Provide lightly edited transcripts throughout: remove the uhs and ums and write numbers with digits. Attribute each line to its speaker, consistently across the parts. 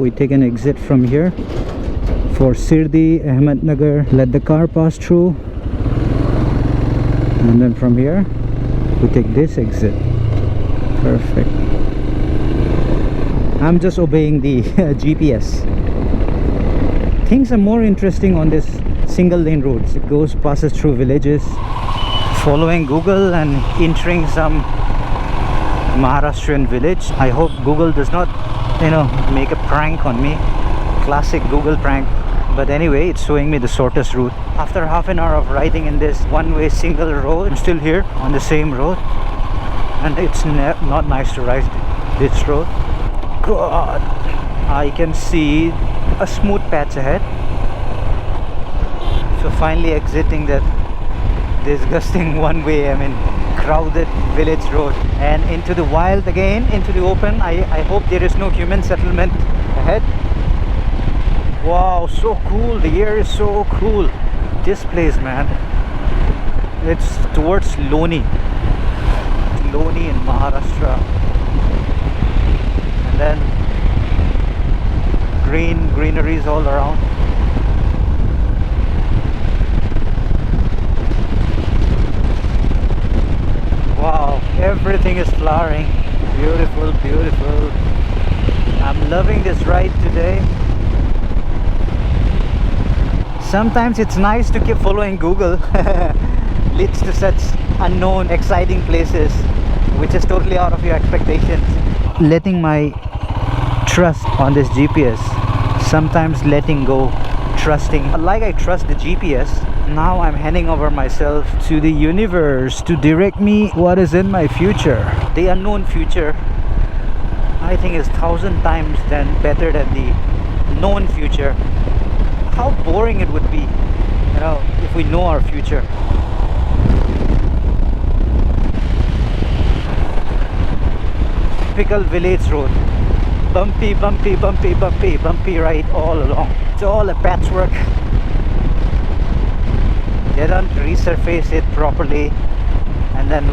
Speaker 1: we take an exit from here for Sirdi, Ahmednagar. Let the car pass through, and then from here we take this exit. Perfect. I'm just obeying the GPS. Things are more interesting on this single lane roads. It passes through villages, following Google and entering some Maharashtrian village. I hope Google does not, make a prank on me. Classic Google prank. But anyway, it's showing me the shortest route. After half an hour of riding in this one-way single road, I'm still here on the same road, and it's not nice to ride this road. God, I can see a smooth patch ahead. So finally exiting that disgusting one-way, crowded village road, and into the wild again, into the open. I hope there is no human settlement ahead. Wow, so cool. The air is so cool. This place, man, it's towards Loni in Maharashtra, and then greeneries all around. Wow, everything is flowering. Beautiful, beautiful. I'm loving this ride today. Sometimes it's nice to keep following Google. Leads to such unknown, exciting places, which is totally out of your expectations. Letting my trust on this GPS, sometimes letting go, trusting. Like I trust the GPS, now I'm handing over myself to the universe to direct me what is in my future. The unknown future, I think, is 1,000 times better than the known future. How boring it would be, if we know our future. Typical village road. Bumpy, bumpy, bumpy, bumpy, bumpy ride all along. It's all a patchwork. They don't resurface it properly, and then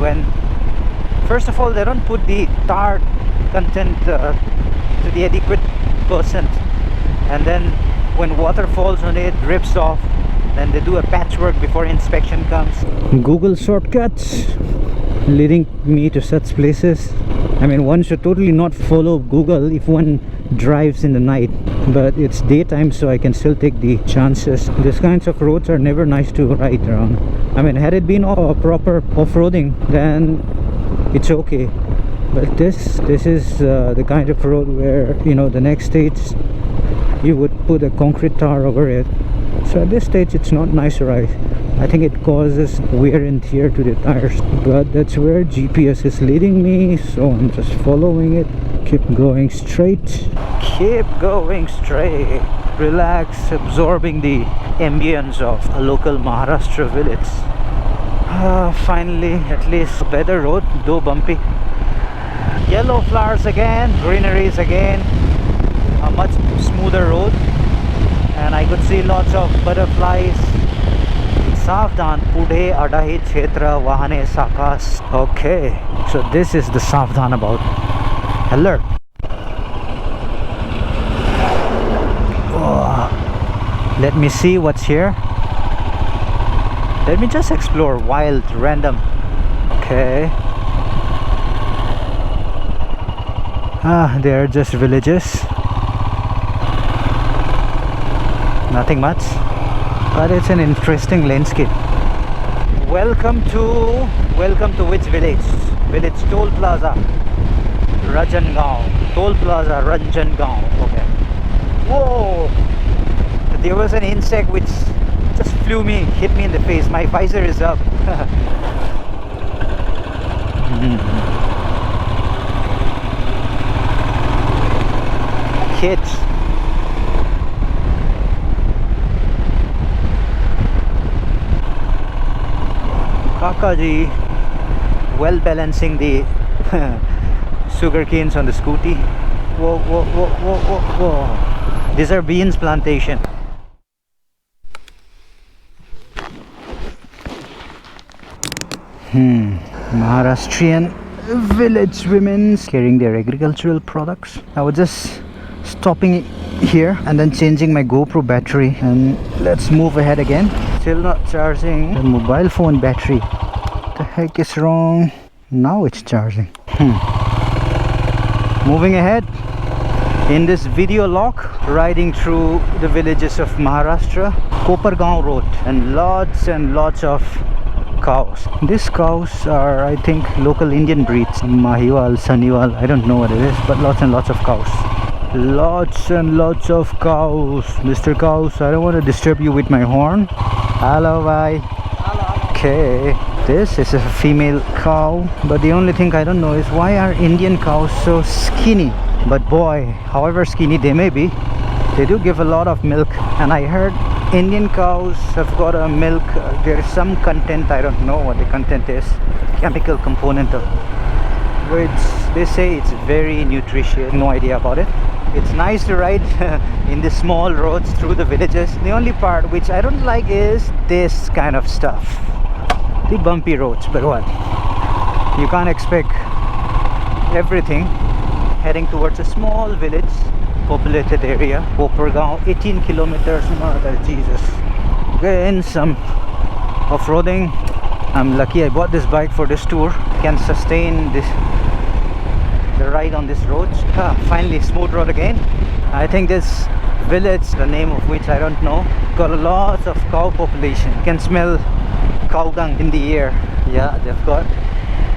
Speaker 1: first of all, they don't put the tar content to the adequate percent, and then when water falls on it, drips off, then they do a patchwork before inspection comes. Google shortcuts leading me to such places. One should totally not follow Google if one drives in the night, but it's daytime, so I can still take the chances. These kinds of roads are never nice to ride around. Had it been a proper off-roading, then it's okay, but this is the kind of road where, the next stage you would put a concrete tar over it. So at this stage it's not nice to ride. I think it causes wear and tear to the tires, but that's where GPS is leading me, so I'm just following it. Keep going straight. Keep going straight. Relax, absorbing the ambience of a local Maharashtra village. Finally, at least a better road, though bumpy. Yellow flowers again, greeneries again. A much smoother road, and I could see lots of butterflies. Savdhan Pudhe Adahi Kshetra Vahane Sakas. Okay, so this is the Savdhan about. Alert. Oh, let me see what's here. Let me just explore. Wild, random. Okay. They are just villages. Nothing much, but it's an interesting landscape. Welcome to which village? Village Toll Plaza, Ranjangaon. Toll Plaza, Ranjangaon. Okay. Whoa! There was an insect which just hit me in the face. My visor is up. Kids. Kakaji, well balancing the sugar canes on the scooty. Whoa, whoa, whoa, whoa, whoa, whoa. These are beans plantation. Maharashtrian village women carrying their agricultural products. I was just stopping here and then changing my GoPro battery, and let's move ahead again. Still not charging the mobile phone battery. The heck is wrong? Now it's charging. Moving ahead in this video log, riding through the villages of Maharashtra, Kopargaon road, and lots of cows. These cows are, I think, local Indian breeds. Mahiwal, Saniwal, I don't know what it is, but lots and lots of cows. Lots and lots of cows. Mr. Cows, I don't want to disturb you with my horn. Hello, bye. Hello. Okay. This is a female cow, but the only thing I don't know is why are Indian cows so skinny? But boy, however skinny they may be, they do give a lot of milk. And I heard Indian cows have got a milk, there is some content, I don't know what the content is, chemical component of which they say it's very nutritious. No idea about it. It's nice to ride in the small roads through the villages. The only part which I don't like is this kind of stuff, the bumpy roads. But what, you can't expect everything. Heading towards a small village, populated area, Kopargaon, 18 kilometers. Mother Jesus. Again, some off-roading. I'm lucky I bought this bike for this tour. Can sustain the ride on this road. Finally smooth road again. I think this village, the name of which I don't know, got a lot of cow population. You can smell cow dung in the air. Yeah, they've got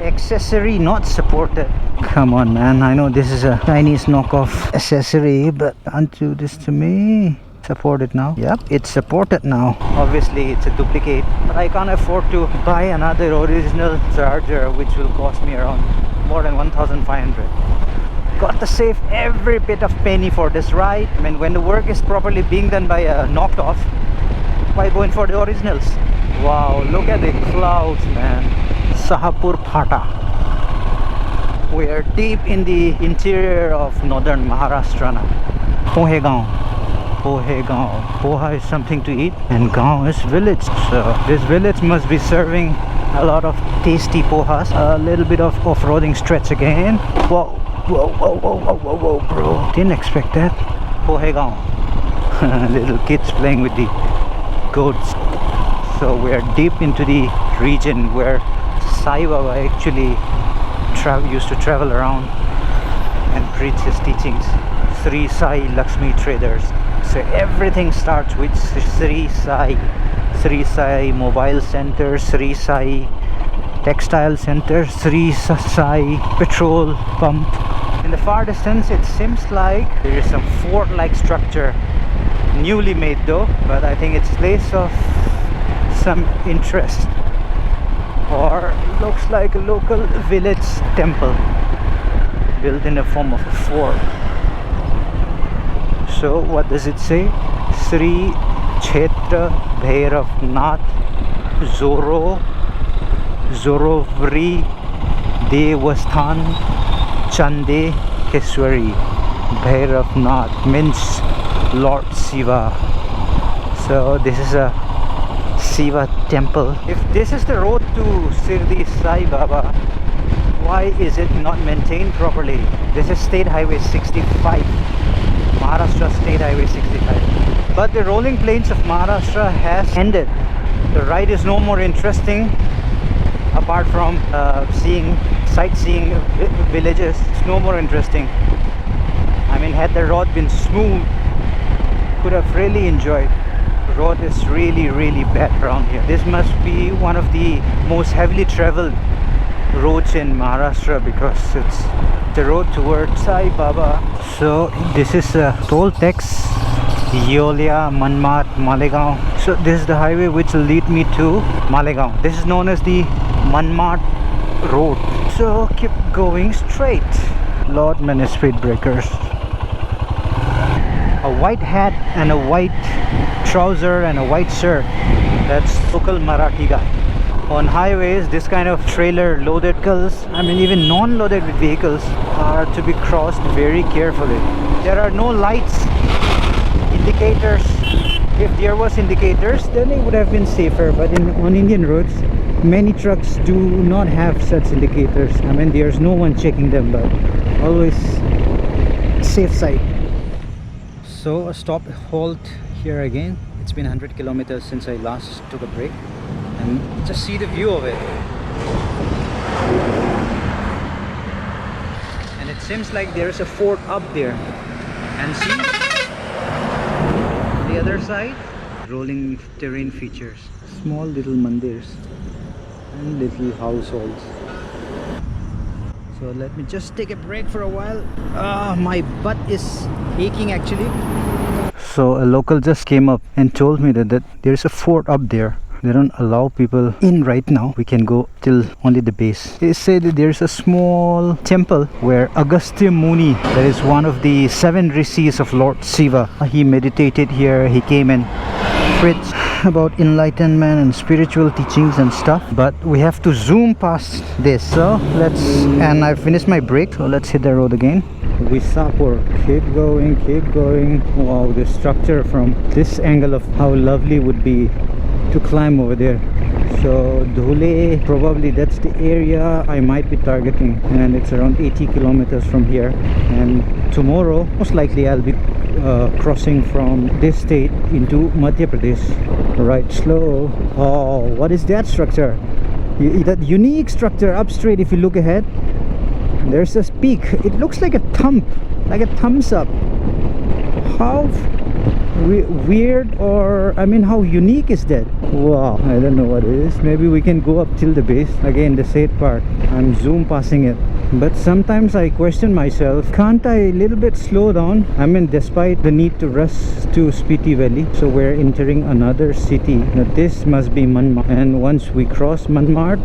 Speaker 1: accessory not supported. Come on, man, I know this is a Chinese knockoff accessory, but can't do this to me. Support it now. Yep, it's supported now. Obviously it's a duplicate, but I can't afford to buy another original charger, which will cost me around more than 1,500. Got to save every bit of penny for this ride. I mean, when the work is properly being done by a knockoff, why going for the originals? Wow, look at the clouds, man. Sahapur Phata. We are deep in the interior of northern Maharashtra now. Pohegaon. Poha is something to eat, and Gaon is village. So this village must be serving a lot of tasty pohas. A little bit of off-roading stretch again. Whoa, bro. Didn't expect that. Pohegaon. Little kids playing with the goats. So we are deep into the region where Sai Baba actually used to travel around and preach his teachings. Sri Sai Lakshmi Traders. So everything starts with Sri Sai. Sri Sai Mobile Center, Sri Sai Textile Center, Sri Sai Petrol Pump. In the far distance it seems like there is some fort-like structure, newly made though, but I think it's a place of some interest, or looks like a local village temple built in the form of a fort. So what does it say? Sri Kshetra Bhairav Nath Zorovri Devasthan Chande Keswari. Bhairav Nath means Lord Shiva. So this is a Shiva temple. If this is the road to Shirdi Sai Baba, why is it not maintained properly? This is State Highway 65, Maharashtra State Highway 65. But the rolling plains of Maharashtra has ended. The ride is no more interesting apart from sightseeing villages. It's no more interesting. I mean, had the road been smooth, could have really enjoyed. The road is really bad around here. This must be one of the most heavily traveled roads in Maharashtra because it's the road towards Sai Baba. So this is a toll tax, Yolia, Manmat, Malegaon. So this is the highway which will lead me to Malegaon. This is known as the Manmat road. So keep going straight. Lord, many speed breakers. A white hat and a white trouser and a white shirt. That's local Marathi guy. On highways, this kind of trailer loaded vehicles, I mean even non-loaded vehicles, are to be crossed very carefully. There are no lights, indicators. If there was indicators, then it would have been safer, but on Indian roads, many trucks do not have such indicators. I mean, there's no one checking them, but always safe side. So a stop halt here again. It's been 100 kilometers since I last took a break, and just see the view of it. And it seems like there is a fort up there, and see on the other side, rolling terrain features, small little mandirs and little households. So let me just take a break for a while. My butt is aching actually. So a local just came up and told me that there's a fort up there. They don't allow people in right now. We can go till only the base. They say that there's a small temple where Agastya Muni, that is one of the 7 rishis of Lord Shiva, he meditated here. He came and preached about enlightenment and spiritual teachings and stuff, but we have to zoom past this. So let's, and I finished my break, so let's hit the road again. Visapur, keep going, keep going. Wow, the structure from this angle of how lovely would be to climb over there. So Dhule, probably that's the area I might be targeting, and it's around 80 kilometers from here. And tomorrow most likely I'll be crossing from this state into Madhya Pradesh. Right, slow. Oh, what is that structure? That unique structure up straight. If you look ahead, there's this peak. It looks like a thumb, like a thumbs up. How weird, or I mean, how unique is that? Wow, I don't know what it is. Maybe we can go up till the base. Again, the said part, I'm zoom passing it, but sometimes I question myself, can't I a little bit slow down? I mean, despite the need to rush to Spiti Valley. So we're entering another city. Now this must be Manmart, and once we cross Manmart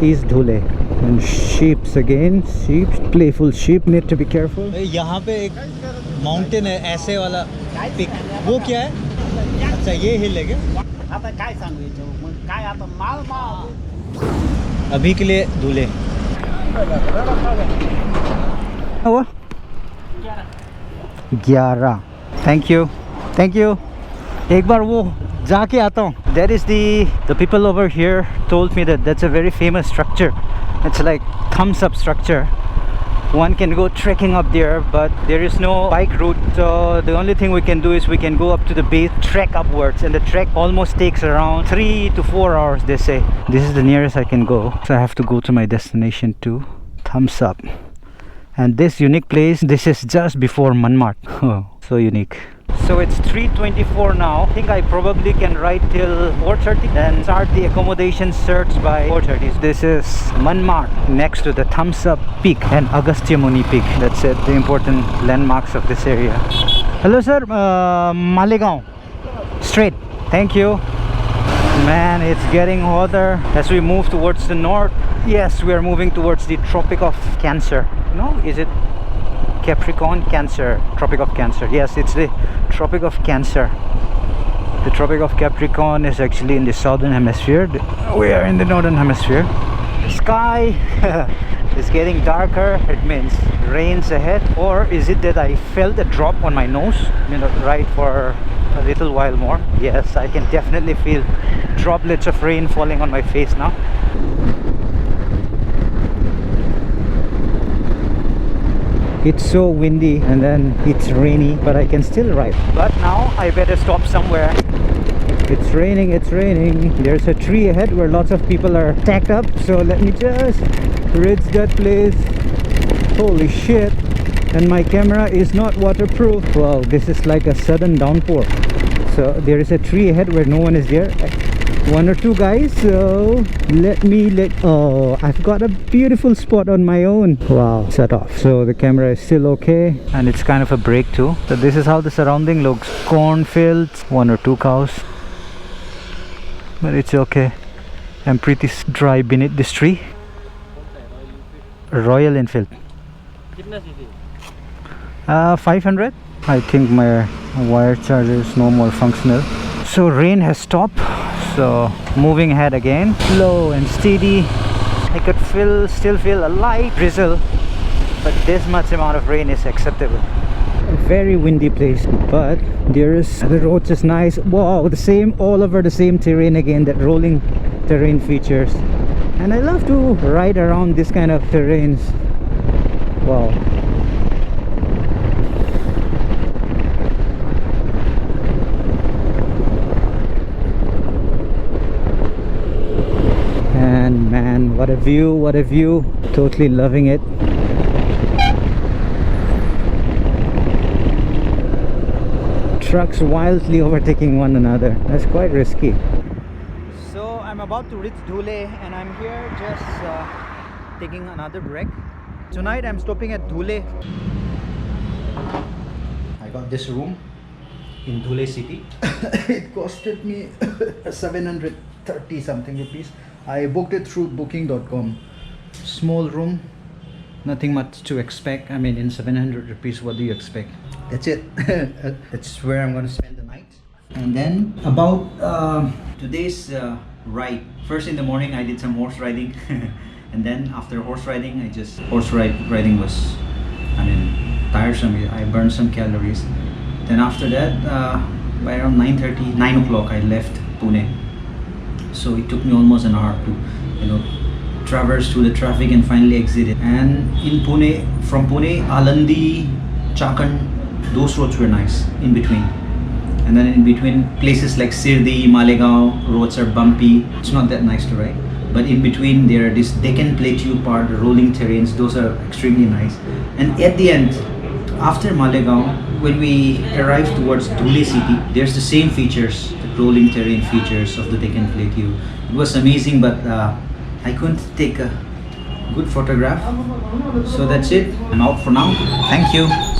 Speaker 1: is Dhule. And sheeps again, sheep, playful sheep, need to be careful.
Speaker 2: यहाँ पे एक mountain है ऐसे वाला pick, वो क्या है? अच्छा, ये हिल है क्या? अभी के लिए धुले.
Speaker 1: Oh, 11. Thank you, thank you. एक बार वो जाके आता हूँ. That is the people over here told me that that's a very famous structure. It's like thumbs up structure. One can go trekking up there, but there is no bike route. So the only thing we can do is we can go up to the base, trek upwards, and the trek almost takes around 3 to 4 hours, they say. This is the nearest I can go, so I have to go to my destination too. Thumbs up. And this unique place, this is just before Manmart. Oh, so unique. So it's 3:24 now. I think I probably can ride till 4:30, then start the accommodation search by 4:30. This is Manmart, next to the Thumbs Up Peak and Agastya Muni Peak. That's it, the important landmarks of this area. Hello sir, Malegaon. Straight. Thank you. Man, it's getting hotter as we move towards the north. Yes, we are moving towards the Tropic of Cancer. No, is it Capricorn? Cancer, Tropic of Cancer. Yes, it's the Tropic of Cancer. The Tropic of Capricorn is actually in the southern hemisphere. We are in the northern hemisphere. The sky is getting darker. It means rain's ahead. Or is it that I felt a drop on my nose? I'm gonna ride for a little while more. Yes, I can definitely feel droplets of rain falling on my face now. It's so windy and then it's rainy, but I can still ride. But now I better stop somewhere. It's raining, it's raining. There's a tree ahead where lots of people are stacked up, so let me just rid that place. Holy shit. And my camera is not waterproof. Wow, this is like a sudden downpour. So there is a tree ahead where no one is there. 1 or 2 guys, so oh, I've got a beautiful spot on my own. Wow, set off. So the camera is still okay, and it's kind of a break too. So this is how the surrounding looks. Cornfields, 1 or 2 cows, but it's okay. I'm pretty dry beneath this tree. Royal Enfield. 500. I think my wire charger is no more functional. So rain has stopped. So moving ahead again, slow and steady. I could still feel a light drizzle, but this much amount of rain is acceptable. A very windy place, but the roads is nice. Wow, the same all over the same terrain again, that rolling terrain features. And I love to ride around this kind of terrains. Wow. What a view, what a view. Totally loving it. Trucks wildly overtaking one another. That's quite risky. So I'm about to reach Dhule and I'm here just taking another break. Tonight I'm stopping at Dhule. I got this room in Dhule city. It costed me 730 something rupees. I booked it through booking.com. Small room, nothing much to expect. I mean, in 700 rupees, what do you expect? That's it. That's where I'm going to spend the night. And then about today's ride. First in the morning, I did some horse riding. And then after horse riding, riding was, I mean, tiresome. I burned some calories. Then after that, by around 9 o'clock, I left Pune. So it took me almost an hour to, traverse through the traffic and finally exit it. And in Pune, from Pune, Alandi, Chakan, those roads were nice in between. And then in between, places like Sirdi, Malegaon, roads are bumpy. It's not that nice to ride. But in between, there are this Deccan Plateau part, the rolling terrains. Those are extremely nice. And at the end, after Malegaon, when we arrive towards Dhule city, there's the same features, the rolling terrain features of the Deccan Plateau. It was amazing, but I couldn't take a good photograph. So that's it. I'm out for now. Thank you.